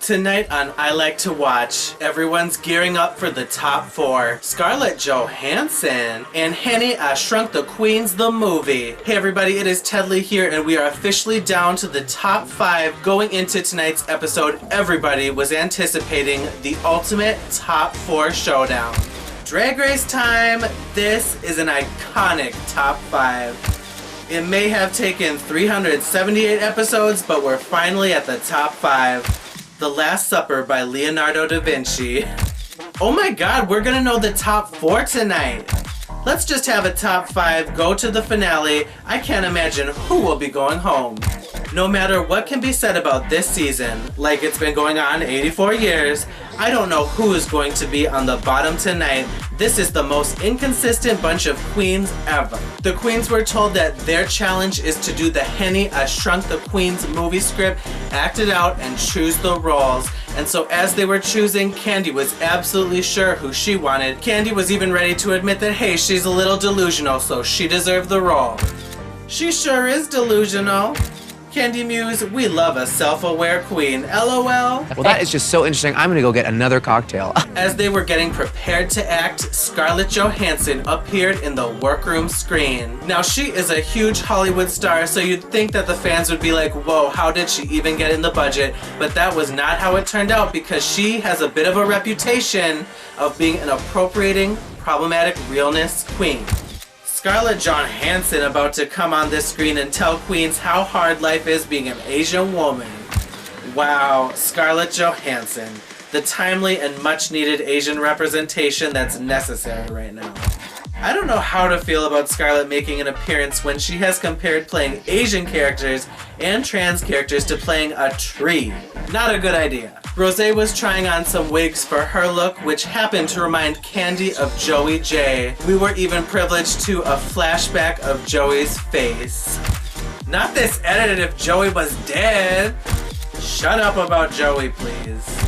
Tonight on I Like to Watch, everyone's gearing up for the top 4. Scarlett Johansson and Henny, I Shrunk the Queens, the movie. Hey everybody, it is Tedley here and we are officially down to the top 5 going into tonight's episode. Everybody was anticipating the ultimate top 4 showdown. Drag Race time! This is an iconic top 5. It may have taken 378 episodes, but we're finally at the top 5. The Last Supper by Leonardo da Vinci. Oh my god, we're gonna know the top 4 tonight. Let's just have a top 5, go to the finale. I can't imagine who will be going home. No matter what can be said about this season, like it's been going on 84 years, I don't know who is going to be on the bottom tonight. This is the most inconsistent bunch of queens ever. The queens were told that their challenge is to do the Henny, I Shrunk the Queens movie script, act it out, and choose the roles. And so as they were choosing, Kandy was absolutely sure who she wanted. Kandy was even ready to admit that, hey, she's a little delusional, so she deserved the role. She sure is delusional. Kandy Muse, we love a self-aware queen, LOL. Well, that is just so interesting. I'm gonna go get another cocktail. As they were getting prepared to act, Scarlett Johansson appeared in the workroom screen. Now, she is a huge Hollywood star, so you'd think that the fans would be like, whoa, how did she even get in the budget? But that was not how it turned out, because she has a bit of a reputation of being an appropriating, problematic realness queen. Scarlett Johansson about to come on this screen and tell queens how hard life is being an Asian woman. Wow, Scarlett Johansson, the timely and much needed Asian representation that's necessary right now. I don't know how to feel about Scarlett making an appearance when she has compared playing Asian characters and trans characters to playing a tree. Not a good idea. Rosé was trying on some wigs for her look, which happened to remind Kandy of Joey J. We were even privileged to a flashback of Joey's face. Not this edit if Joey was dead. Shut up about Joey, please.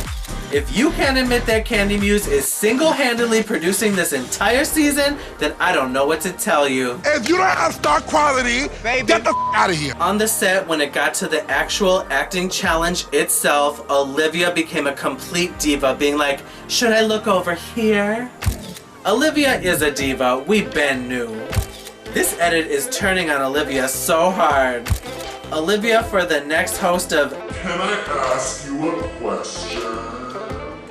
If you can't admit that Kandy Muse is single-handedly producing this entire season, then I don't know what to tell you. If you don't have star quality, baby, get the out of here. On the set, when it got to the actual acting challenge itself, Olivia became a complete diva, being like, should I look over here? Olivia is a diva, we been knew. This edit is turning on Olivia so hard. Olivia for the next host of Can I ask you a question?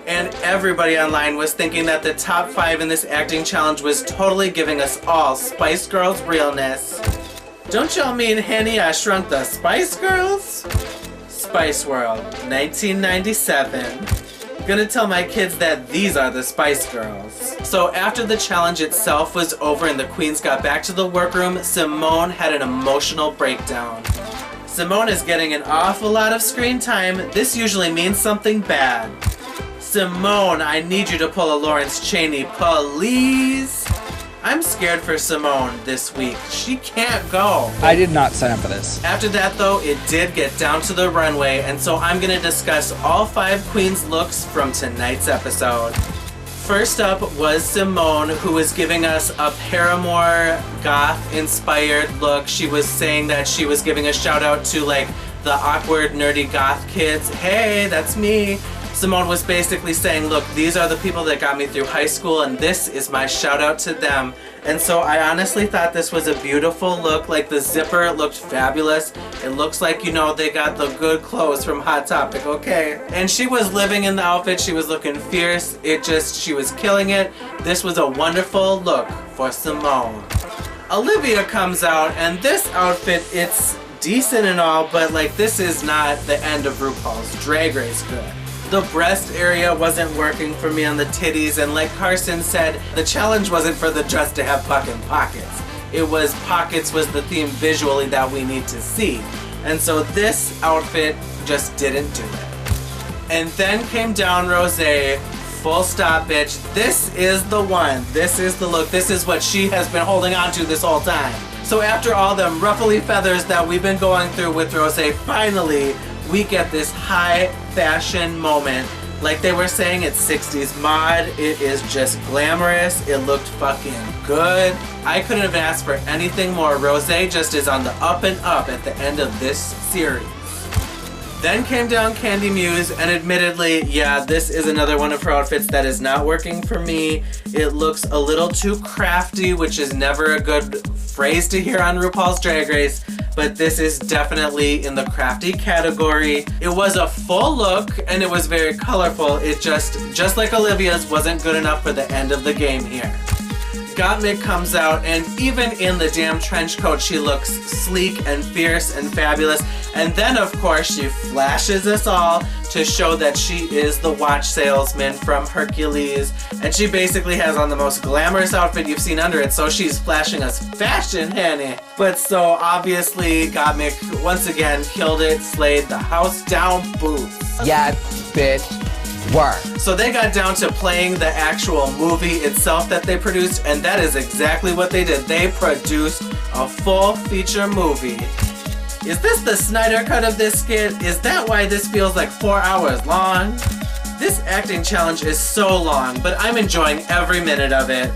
And everybody online was thinking that the top 5 in this acting challenge was totally giving us all Spice Girls realness. Don't y'all mean Henny, I Shrunk the Spice Girls? Spice World, 1997. Gonna tell my kids that these are the Spice Girls. So after the challenge itself was over and the queens got back to the workroom, Simone had an emotional breakdown. Simone is getting an awful lot of screen time. This usually means something bad. Simone, I need you to pull a Lawrence Chaney, please. I'm scared for Simone this week. She can't go. I did not sign up for this. After that though, it did get down to the runway, and so I'm gonna discuss all 5 queens' looks from tonight's episode. First up was Simone, who was giving us a Paramore goth-inspired look. She was saying that she was giving a shout out to like the awkward, nerdy goth kids. Hey, that's me. Simone was basically saying, look, these are the people that got me through high school and this is my shout out to them. And so I honestly thought this was a beautiful look. Like the zipper looked fabulous. It looks like, you know, they got the good clothes from Hot Topic, okay? And she was living in the outfit. She was looking fierce. She was killing it. This was a wonderful look for Simone. Olivia comes out and this outfit, it's decent and all, but like this is not the end of RuPaul's Drag Race good. The breast area wasn't working for me on the titties, and like Carson said, the challenge wasn't for the dress to have fucking pockets. It was pockets was the theme visually that we need to see. And so this outfit just didn't do it. And then came down Rosé, full stop bitch. This is the one, this is the look, this is what she has been holding on to this whole time. So after all them ruffly feathers that we've been going through with Rosé, finally, we get this high fashion moment. Like they were saying, it's 60s mod. It is just glamorous. It looked fucking good. I couldn't have asked for anything more. Rosé just is on the up and up at the end of this series. Then came down Kandy Muse, and admittedly, yeah, this is another one of her outfits that is not working for me. It looks a little too crafty, which is never a good phrase to hear on RuPaul's Drag Race, but this is definitely in the crafty category. It was a full look, and it was very colorful. It just like Olivia's, wasn't good enough for the end of the game here. Gottmik comes out, and even in the damn trench coat, she looks sleek and fierce and fabulous. And then, of course, she flashes us all to show that she is the watch salesman from Hercules. And she basically has on the most glamorous outfit you've seen under it, so she's flashing us fashion, honey. But so, obviously, Gottmik, once again, killed it, slayed the house down boots. Yeah, bitch. Work. So they got down to playing the actual movie itself that they produced, and that is exactly what they did. They produced a full feature movie. Is this the Snyder cut of this skit? Is that why this feels like 4 hours long? This acting challenge is so long, but I'm enjoying every minute of it.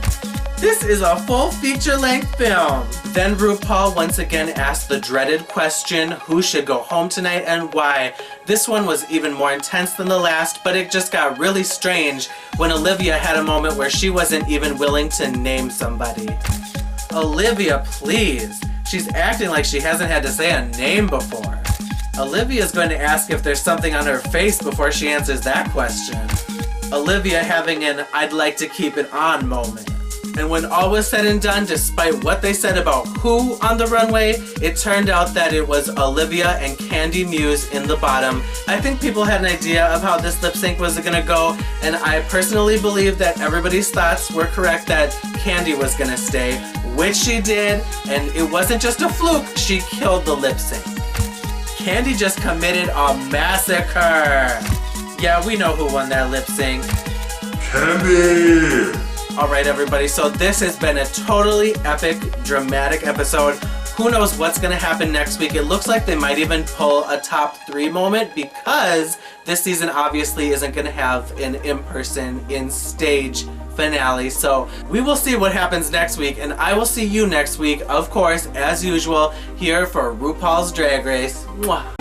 This is a full feature-length film. Then RuPaul once again asked the dreaded question, who should go home tonight and why? This one was even more intense than the last, but it just got really strange when Olivia had a moment where she wasn't even willing to name somebody. Olivia, please. She's acting like she hasn't had to say a name before. Olivia's going to ask if there's something on her face before she answers that question. Olivia having an I'd like to keep it on moment. And when all was said and done, despite what they said about who on the runway, it turned out that it was Olivia and Kandy Muse in the bottom. I think people had an idea of how this lip sync was gonna go, and I personally believe that everybody's thoughts were correct that Kandy was gonna stay, which she did, and it wasn't just a fluke, she killed the lip sync. Kandy just committed a massacre. Yeah, we know who won that lip sync. Kandy! Alright everybody, so this has been a totally epic, dramatic episode. Who knows what's gonna happen next week? It looks like they might even pull a top 3 moment because this season obviously isn't gonna have an in-person, in-stage finale. So we will see what happens next week, and I will see you next week, of course, as usual, here for RuPaul's Drag Race. Mwah.